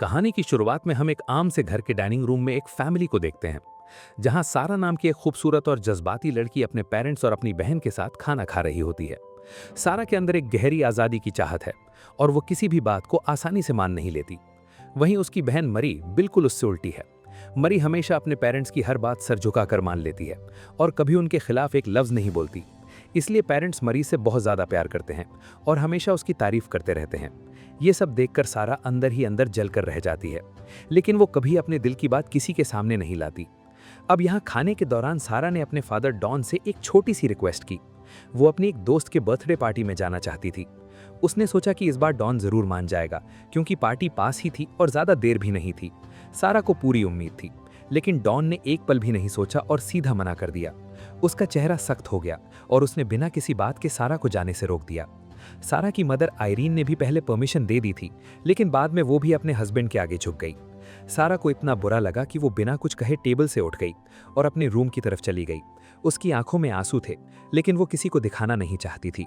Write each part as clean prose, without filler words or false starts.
कहानी की शुरुआत में हम एक आम से घर के डाइनिंग रूम में एक फैमिली को देखते हैं, जहां सारा नाम की एक खूबसूरत और जज्बाती लड़की अपने पेरेंट्स और अपनी बहन के साथ खाना खा रही होती है। सारा के अंदर एक गहरी आज़ादी की चाहत है और वो किसी भी बात को आसानी से मान नहीं लेती। वहीं उसकी बहन मरी बिल्कुल उससे उल्टी है। मरी हमेशा अपने पेरेंट्स की हर बात सर झुकाकर मान लेती है और कभी उनके खिलाफ एक लफ्ज़ नहीं बोलती। इसलिए पेरेंट्स मरी से बहुत ज़्यादा प्यार करते हैं और हमेशा उसकी तारीफ करते रहते हैं। ये सब देखकर सारा अंदर ही अंदर जलकर रह जाती है, लेकिन वो कभी अपने दिल की बात किसी के सामने नहीं लाती। अब यहाँ खाने के दौरान सारा ने अपने फादर डॉन से एक छोटी सी रिक्वेस्ट की। वो अपनी एक दोस्त के बर्थडे पार्टी में जाना चाहती थी। उसने सोचा कि इस बार डॉन जरूर मान जाएगा, क्योंकि पार्टी पास ही थी और ज़्यादा देर भी नहीं थी। सारा को पूरी उम्मीद थी, लेकिन डॉन ने एक पल भी नहीं सोचा और सीधा मना कर दिया। उसका चेहरा सख्त हो गया और उसने बिना किसी बात के सारा को जाने से रोक दिया। सारा की मदर आयरीन ने भी पहले परमिशन दे दी थी, लेकिन बाद में वो भी अपने हस्बैंड के आगे झुक गई। सारा को इतना बुरा लगा कि वो बिना कुछ कहे टेबल से उठ गई और अपने रूम की तरफ चली गई। उसकी आंखों में आंसू थे, लेकिन वो किसी को दिखाना नहीं चाहती थी।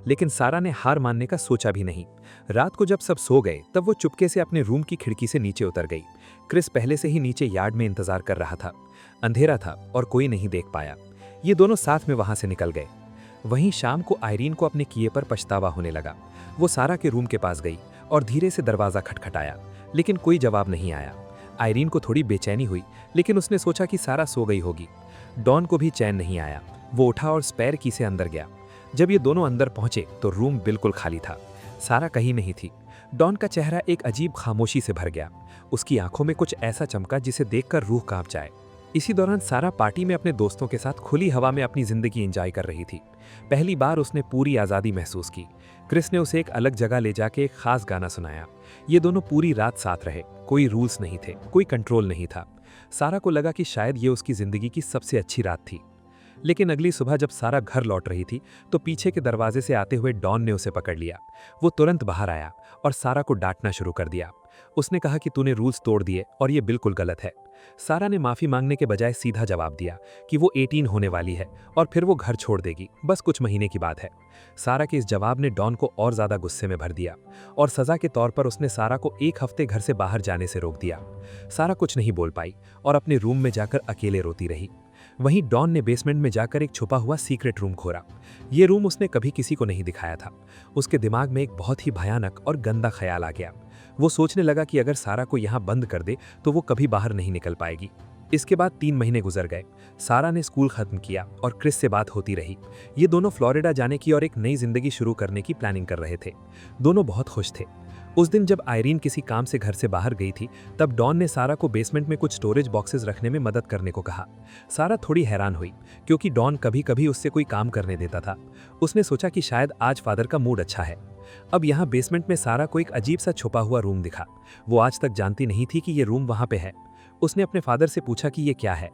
लेकिन सारा ने हार मानने का सोचा भी नहीं। रात को जब सब सो गए तब वो चुपके से अपने रूम की खिड़की से नीचे उतर गई। क्रिस पहले से ही नीचे यार्ड में इंतजार कर रहा था। अंधेरा था और कोई नहीं देख पाया। ये दोनों साथ में वहां से निकल गए। वहीं शाम को आयरीन को अपने किए पर पछतावा होने लगा। वो सारा के रूम के पास गई और धीरे से दरवाजा खटखटाया, लेकिन कोई जवाब नहीं आया। आयरीन को थोड़ी बेचैनी हुई, लेकिन उसने सोचा कि सारा सो गई होगी। डॉन को भी चैन नहीं आया। वो उठा और स्पेयर की से अंदर गया। जब ये दोनों अंदर पहुंचे तो रूम बिल्कुल खाली था। सारा कहीं नहीं थी। डॉन का चेहरा एक अजीब खामोशी से भर गया। उसकी आंखों में कुछ ऐसा चमका जिसे देखकर रूह कांप जाए। इसी दौरान सारा पार्टी में अपने दोस्तों के साथ खुली हवा में अपनी जिंदगी एंजॉय कर रही थी। पहली बार उसने पूरी आज़ादी महसूस की। क्रिस ने उसे एक अलग जगह ले जाके एक खास गाना सुनाया। ये दोनों पूरी रात साथ रहे। कोई रूल्स नहीं थे, कोई कंट्रोल नहीं था। सारा को लगा कि शायद ये उसकी जिंदगी की सबसे अच्छी रात थी। लेकिन अगली सुबह जब सारा घर लौट रही थी तो पीछे के दरवाजे से आते हुए डॉन ने उसे पकड़ लिया। वो तुरंत बाहर आया और सारा को डांटना शुरू कर दिया। उसने कहा कि तूने रूल्स तोड़ दिए और ये बिल्कुल गलत है। सारा ने माफी मांगने के बजाय सीधा जवाब दिया कि वो 18 होने वाली है और फिर वो घर छोड़ देगी, बस कुछ महीने की बात है। सारा के इस जवाब ने डॉन को और ज्यादा गुस्से में भर दिया और सजा के तौर पर उसने सारा को एक हफ्ते घर से बाहर जाने से रोक दिया। सारा कुछ नहीं बोल पाई और अपने रूम में जाकर अकेले रोती रही। वहीं डॉन ने बेसमेंट में जाकर एक छुपा हुआ सीक्रेट रूम खोला। ये रूम उसने कभी किसी को नहीं दिखाया था। उसके दिमाग में एक बहुत ही भयानक और गंदा ख्याल आ गया। वो सोचने लगा कि अगर सारा को यहाँ बंद कर दे तो वो कभी बाहर नहीं निकल पाएगी। इसके बाद 3 महीने गुजर गए। सारा ने स्कूल खत्म किया और क्रिस से बात होती रही। ये दोनों फ्लोरिडा जाने की और एक नई जिंदगी शुरू करने की प्लानिंग कर रहे थे। दोनों बहुत खुश थे। उस दिन जब आयरीन किसी काम से घर से बाहर गई थी तब डॉन ने सारा को बेसमेंट में कुछ स्टोरेज बॉक्सेस रखने में मदद करने को कहा। सारा थोड़ी हैरान हुई, क्योंकि डॉन कभी कभी उससे कोई काम करने देता था। उसने सोचा कि शायद आज फादर का मूड अच्छा है। अब यहाँ बेसमेंट में सारा को एक अजीब सा छुपा हुआ रूम दिखा। वो आज तक जानती नहीं थी कि ये रूम वहाँ पे है। उसने अपने फादर से पूछा कि ये क्या है।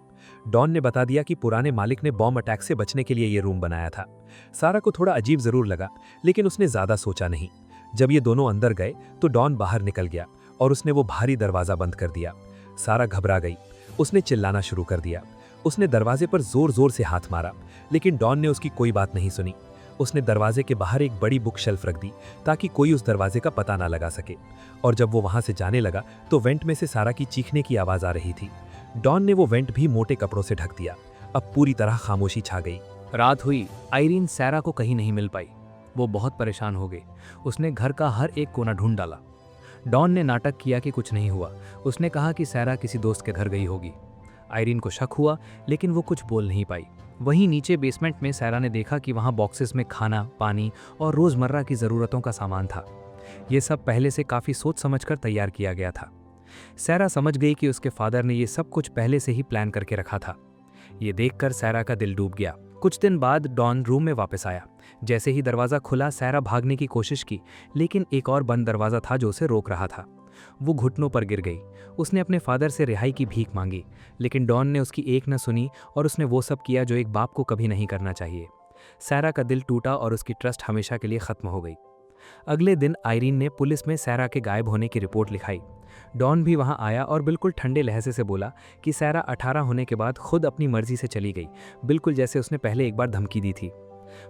डॉन ने बता दिया कि पुराने मालिक ने बॉम्ब अटैक से बचने के लिए ये रूम बनाया था। सारा को थोड़ा अजीब जरूर लगा, लेकिन उसने ज्यादा सोचा नहीं। जब ये दोनों अंदर गए तो डॉन बाहर निकल गया और उसने वो भारी दरवाजा बंद कर दिया। सारा घबरा गई। उसने चिल्लाना शुरू कर दिया। उसने दरवाजे पर जोर जोर से हाथ मारा, लेकिन डॉन ने उसकी कोई बात नहीं सुनी। उसने दरवाजे के बाहर एक बड़ी बुक शेल्फ रख दी ताकि कोई उस दरवाजे का पता ना लगा सके। और जब वो वहां से जाने लगा तो वेंट में से सारा की चीखने की आवाज आ रही थी। डॉन ने वो वेंट भी मोटे कपड़ों से ढक दिया। अब पूरी तरह खामोशी छा गई। रात हुई। आयरीन सारा को कहीं नहीं मिल पाई। वो बहुत परेशान हो गई। उसने घर का हर एक कोना ढूंढ डाला। डॉन ने नाटक किया कि कुछ नहीं हुआ। उसने कहा कि सारा किसी दोस्त के घर गई होगी। आयरीन को शक हुआ, लेकिन वो कुछ बोल नहीं पाई। वहीं नीचे बेसमेंट में सारा ने देखा कि वहाँ बॉक्सेस में खाना, पानी और रोज़मर्रा की ज़रूरतों का सामान था। ये सब पहले से काफ़ी सोच समझकर तैयार किया गया था। सारा समझ गई कि उसके फादर ने ये सब कुछ पहले से ही प्लान करके रखा था। ये देखकर सारा का दिल डूब गया। कुछ दिन बाद डॉन रूम में वापस आया। जैसे ही दरवाज़ा खुला, सारा भागने की कोशिश की, लेकिन एक और बंद दरवाज़ा था जो उसे रोक रहा था। वो घुटनों पर गिर गई। उसने अपने फादर से रिहाई की भीख मांगी, लेकिन डॉन ने उसकी एक न सुनी और उसने वो सब किया जो एक बाप को कभी नहीं करना चाहिए। सारा का दिल टूटा और उसकी ट्रस्ट हमेशा के लिए ख़त्म हो गई। अगले दिन आयरीन ने पुलिस में सारा के गायब होने की रिपोर्ट लिखाई। डॉन भी वहां आया और बिल्कुल ठंडे लहजे से बोला कि सारा 18 होने के बाद खुद अपनी मर्जी से चली गई, बिल्कुल जैसे उसने पहले एक बार धमकी दी थी।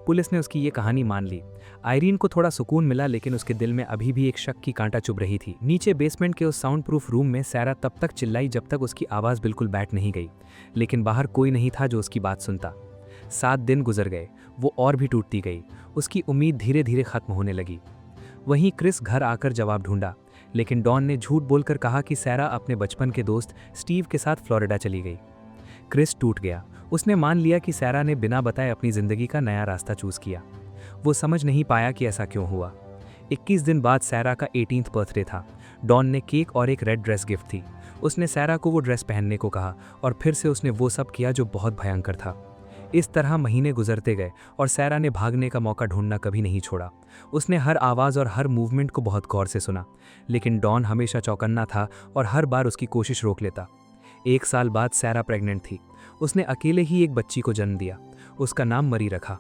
पुलिस ने उसकी ये कहानी मान ली। आयरीन को थोड़ा सुकून मिला, लेकिन उसके दिल में अभी भी एक शक की कांटा चुभ रही थी। नीचे बेसमेंट के उस साउंड प्रूफ रूम में सैरा तब तक चिल्लाई जब तक उसकी आवाज़ बिल्कुल बैठ नहीं गई, लेकिन बाहर कोई नहीं था जो उसकी बात सुनता। 7 दिन गुजर गए, वो और भी टूटती गई। उसकी उम्मीद धीरे धीरे खत्म होने लगी। वहीं क्रिस घर आकर जवाब ढूंढा, लेकिन डॉन ने झूठ बोलकर कहा कि सैरा अपने बचपन के दोस्त स्टीव के साथ फ्लोरिडा चली गई। क्रिस टूट गया। उसने मान लिया कि सैरा ने बिना बताए अपनी ज़िंदगी का नया रास्ता चूज़ किया। वो समझ नहीं पाया कि ऐसा क्यों हुआ। 21 दिन बाद सैरा का 18th बर्थडे था। डॉन ने केक और एक रेड ड्रेस गिफ्ट थी। उसने सैरा को वो ड्रेस पहनने को कहा और फिर से उसने वो सब किया जो बहुत भयंकर था। इस तरह महीने गुजरते गए और सैरा ने भागने का मौका ढूंढना कभी नहीं छोड़ा। उसने हर आवाज़ और हर मूवमेंट को बहुत गौर से सुना, लेकिन डॉन हमेशा चौकन्ना था और हर बार उसकी कोशिश रोक लेता। 1 साल बाद सैरा प्रेग्नेंट थी। उसने अकेले ही एक बच्ची को जन्म दिया। उसका नाम मरी रखा।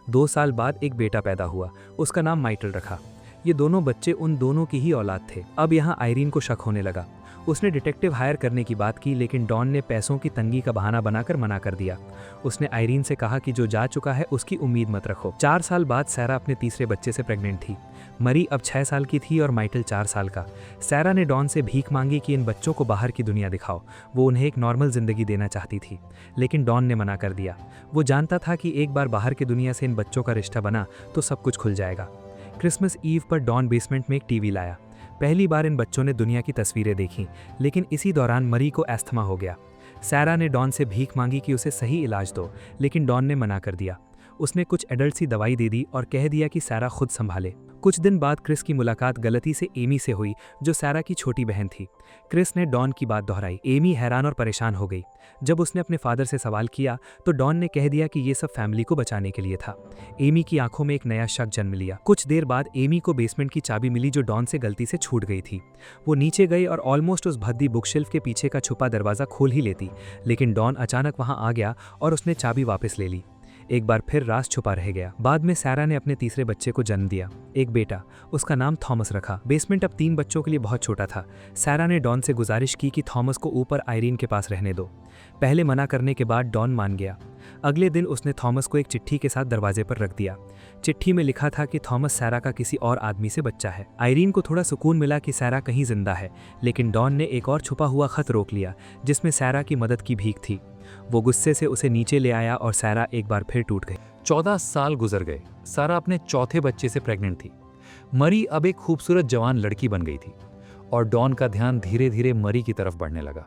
2 साल बाद एक बेटा पैदा हुआ। उसका नाम माइकल रखा। ये दोनों बच्चे उन दोनों की ही औलाद थे। अब यहाँ आयरीन को शक होने लगा। उसने डिटेक्टिव हायर करने की बात की, लेकिन डॉन ने पैसों की तंगी का बहाना बनाकर मना कर दिया। उसने आयरीन से कहा कि जो जा चुका है उसकी उम्मीद मत रखो। 4 साल बाद सैरा अपने तीसरे बच्चे से प्रेग्नेंट थी। मरी अब 6 साल की थी और माइकल 4 साल का। सैरा ने डॉन से भीख मांगी कि इन बच्चों को बाहर की दुनिया दिखाओ। वो उन्हें एक नॉर्मल जिंदगी देना चाहती थी, लेकिन डॉन ने मना कर दिया। वो जानता था कि एक बार बाहर की दुनिया से इन बच्चों का रिश्ता बना तो सब कुछ खुल जाएगा। क्रिसमस ईव पर डॉन बेसमेंट में एक टीवी लाया। पहली बार इन बच्चों ने दुनिया की तस्वीरें देखीं, लेकिन इसी दौरान मरी को एस्थमा हो गया। सैरा ने डॉन से भीख मांगी कि उसे सही इलाज दो, लेकिन डॉन ने मना कर दिया। उसने कुछ एडल्ट सी दवाई दे दी और कह दिया कि सैरा खुद संभाले। कुछ दिन बाद क्रिस की मुलाकात गलती से एमी से हुई, जो सैरा की छोटी बहन थी। क्रिस ने डॉन की बात दोहराई। एमी हैरान और परेशान हो गई। जब उसने अपने फादर से सवाल किया तो डॉन ने कह दिया कि ये सब फैमिली को बचाने के लिए था। एमी की आंखों में एक नया शक जन्म लिया। कुछ देर बाद एमी को बेसमेंट की चाबी मिली जो डॉन से गलती से छूट गई थी। वो नीचे गई और ऑलमोस्ट उस भद्दी बुकशेल्फ के पीछे का छुपा दरवाज़ा खोल ही लेती, लेकिन डॉन अचानक वहां आ गया और उसने चाबी वापस ले ली। एक बार फिर राज छुपा रह गया। बाद में सैरा ने अपने तीसरे बच्चे को जन्म दिया, एक बेटा। उसका नाम थॉमस रखा। बेसमेंट अब 3 बच्चों के लिए बहुत छोटा था। सैरा ने डॉन से गुजारिश की कि थॉमस को ऊपर आयरीन के पास रहने दो। पहले मना करने के बाद डॉन मान गया। अगले दिन उसने थॉमस को एक चिट्ठी के साथ दरवाजे पर रख दिया। चिट्ठी में लिखा था कि थॉमस सैरा का किसी और आदमी से बच्चा है। आयरीन को थोड़ा सुकून मिला कि सैरा कहीं जिंदा है, लेकिन डॉन ने एक और छुपा हुआ खत रोक लिया जिसमें सैरा की मदद की भीख थी। वो गुस्से से उसे नीचे ले आया और सैरा एक बार फिर टूट गई। 14 साल गुजर गए। सारा अपने चौथे बच्चे से प्रेग्नेंट थी। मरी अब एक खूबसूरत जवान लड़की बन गई थी और डॉन का ध्यान धीरे धीरे मरी की तरफ बढ़ने लगा।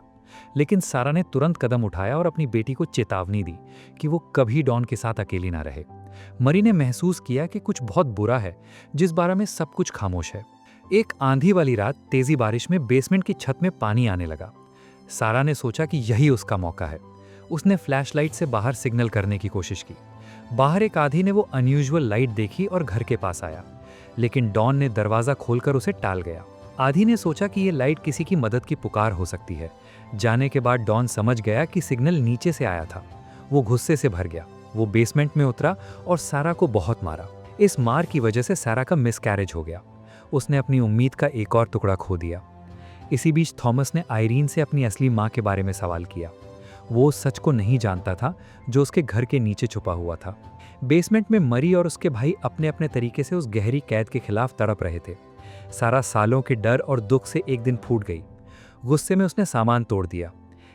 लेकिन सारा ने तुरंत कदम उठाया और अपनी बेटी को चेतावनी दी कि वो कभी डॉन के साथ अकेली ना रहे। मरी ने महसूस किया कि कुछ बहुत बुरा है, जिस बारे में सब कुछ खामोश है। एक आंधी वाली रात तेजी बारिश में बेसमेंट की छत में पानी आने लगा। सारा ने सोचा कि यही उसका मौका है। उसने फ्लैशलाइट से बाहर सिग्नल करने की कोशिश की। बाहर एक आधी ने वो अनयूजुअल लाइट देखी और घर के पास आया, लेकिन डॉन ने दरवाजा खोलकर उसे टाल गया। आधी ने सोचा कि ये लाइट किसी की मदद की पुकार हो सकती है। जाने के बाद डॉन समझ गया कि सिग्नल नीचे से आया था। वो गुस्से से भर गया। वो बेसमेंट में उतरा और सारा को बहुत मारा। इस मार की वजह से सारा का मिसकैरेज हो गया। उसने अपनी उम्मीद का एक और टुकड़ा खो दिया। इसी बीच थॉमस ने आयरीन से अपनी असली माँ के बारे में सवाल किया। वो उस सच को नहीं जानता था जो उसके घर के नीचे छुपा हुआ था। बेसमेंट में मरी और उसके भाई अपने अपने तरीके से उस गहरी कैद के खिलाफ तड़प रहे थे। सारा सालों के डर और दुख से एक दिन फूट गई। गुस्से में उसने सामान तोड़ दिया,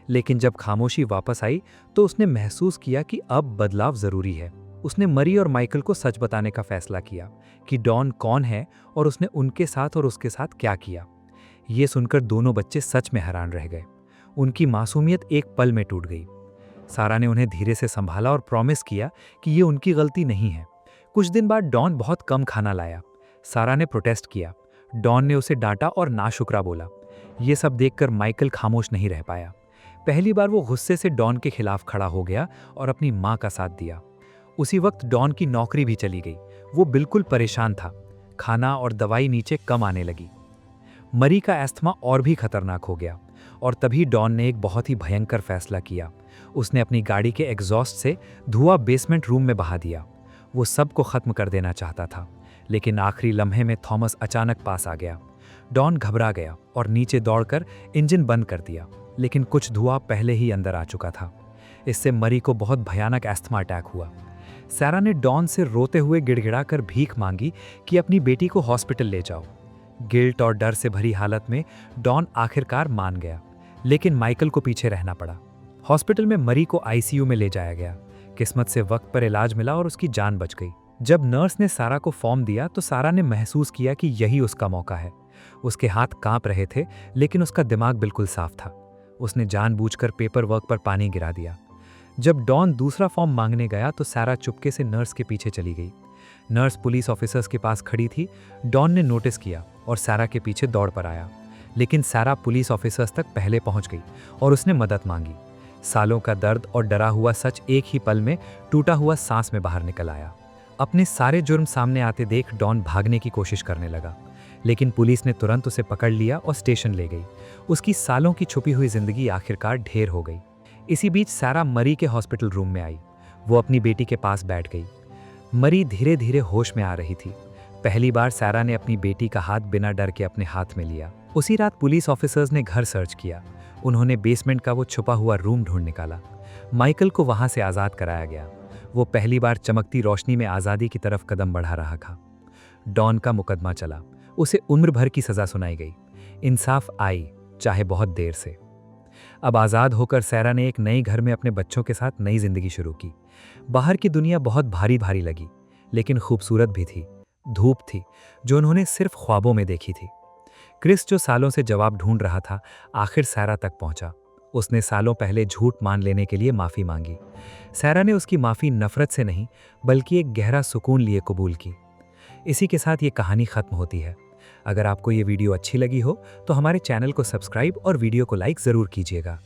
लेकिन जब खामोशी वापस आई तो उसने महसूस किया कि अब बदलाव जरूरी है। उसने मरी और माइकल को सच बताने का फैसला किया कि डॉन कौन है और उसने उनके साथ और उसके साथ क्या किया। ये सुनकर दोनों बच्चे सच में हैरान रह गए। उनकी मासूमियत एक पल में टूट गई। सारा ने उन्हें धीरे से संभाला और प्रॉमिस किया कि ये उनकी गलती नहीं है। कुछ दिन बाद डॉन बहुत कम खाना लाया। सारा ने प्रोटेस्ट किया। डॉन ने उसे डांटा और नाशुक्रा बोला। ये सब देखकर माइकल खामोश नहीं रह पाया। पहली बार वो गुस्से से डॉन के खिलाफ खड़ा हो गया और अपनी माँ का साथ दिया। उसी वक्त डॉन की नौकरी भी चली गई। वो बिल्कुल परेशान था। खाना और दवाई नीचे कम आने लगी। मरी का एस्थमा और भी खतरनाक हो गया और तभी डॉन ने एक बहुत ही भयंकर फैसला किया। उसने अपनी गाड़ी के एग्जॉस्ट से धुआं बेसमेंट रूम में बहा दिया। वो सबको खत्म कर देना चाहता था, लेकिन आखिरी लम्हे में थॉमस अचानक पास आ गया। डॉन घबरा गया और नीचे दौड़कर इंजन बंद कर दिया, लेकिन कुछ धुआं पहले ही अंदर आ चुका था। इससे मरी को बहुत भयानक एस्थमा अटैक हुआ। सारा ने डॉन से रोते हुए गिड़गिड़ाकर भीख मांगी कि अपनी बेटी को हॉस्पिटल ले जाओ। गिल्ट और डर से भरी हालत में डॉन आखिरकार मान गया, लेकिन माइकल को पीछे रहना पड़ा। हॉस्पिटल में मरी को आईसीयू में ले जाया गया। किस्मत से वक्त पर इलाज मिला और उसकी जान बच गई। जब नर्स ने सारा को फॉर्म दिया तो सारा ने महसूस किया कि यही उसका मौका है। उसके हाथ कांप रहे थे, लेकिन उसका दिमाग बिल्कुल साफ था। उसने जानबूझकर पेपर वर्क पर पानी गिरा दिया। जब डॉन दूसरा फॉर्म मांगने गया तो सारा चुपके से नर्स के पीछे चली गई। नर्स पुलिस ऑफिसर्स के पास खड़ी थी। डॉन ने नोटिस किया और सारा के पीछे दौड़ पर आया, लेकिन सारा पुलिस ऑफिसर्स तक पहले पहुंच गई और उसने मदद मांगी। सालों का दर्द और डरा हुआ सच एक ही पल में टूटा हुआ सांस में बाहर निकल आया। अपने सारे जुर्म सामने आते देख डॉन भागने की कोशिश करने लगा, लेकिन पुलिस ने तुरंत उसे पकड़ लिया और स्टेशन ले गई। उसकी सालों की छुपी हुई जिंदगी आखिरकार ढेर हो गई। इसी बीच सारा मरी के हॉस्पिटल रूम में आई। वो अपनी बेटी के पास बैठ गई। मरी धीरे धीरे होश में आ रही थी। पहली बार सारा ने अपनी बेटी का हाथ बिना डर के अपने हाथ में लिया। उसी रात पुलिस ऑफिसर्स ने घर सर्च किया। उन्होंने बेसमेंट का वो छुपा हुआ रूम ढूंढ निकाला। माइकल को वहां से आज़ाद कराया गया। वो पहली बार चमकती रोशनी में आज़ादी की तरफ कदम बढ़ा रहा था। डॉन का मुकदमा चला। उसे उम्र भर की सज़ा सुनाई गई। इंसाफ आई, चाहे बहुत देर से। अब आज़ाद होकर सारा ने एक नए घर में अपने बच्चों के साथ नई जिंदगी शुरू की। बाहर की दुनिया बहुत भारी भारी लगी, लेकिन खूबसूरत भी थी। धूप थी जो उन्होंने सिर्फ ख्वाबों में देखी थी। क्रिस, जो सालों से जवाब ढूंढ रहा था, आखिर सारा तक पहुंचा। उसने सालों पहले झूठ मान लेने के लिए माफ़ी मांगी। सारा ने उसकी माफ़ी नफरत से नहीं, बल्कि एक गहरा सुकून लिए कबूल की। इसी के साथ ये कहानी ख़त्म होती है। अगर आपको ये वीडियो अच्छी लगी हो तो हमारे चैनल को सब्सक्राइब और वीडियो को लाइक ज़रूर कीजिएगा।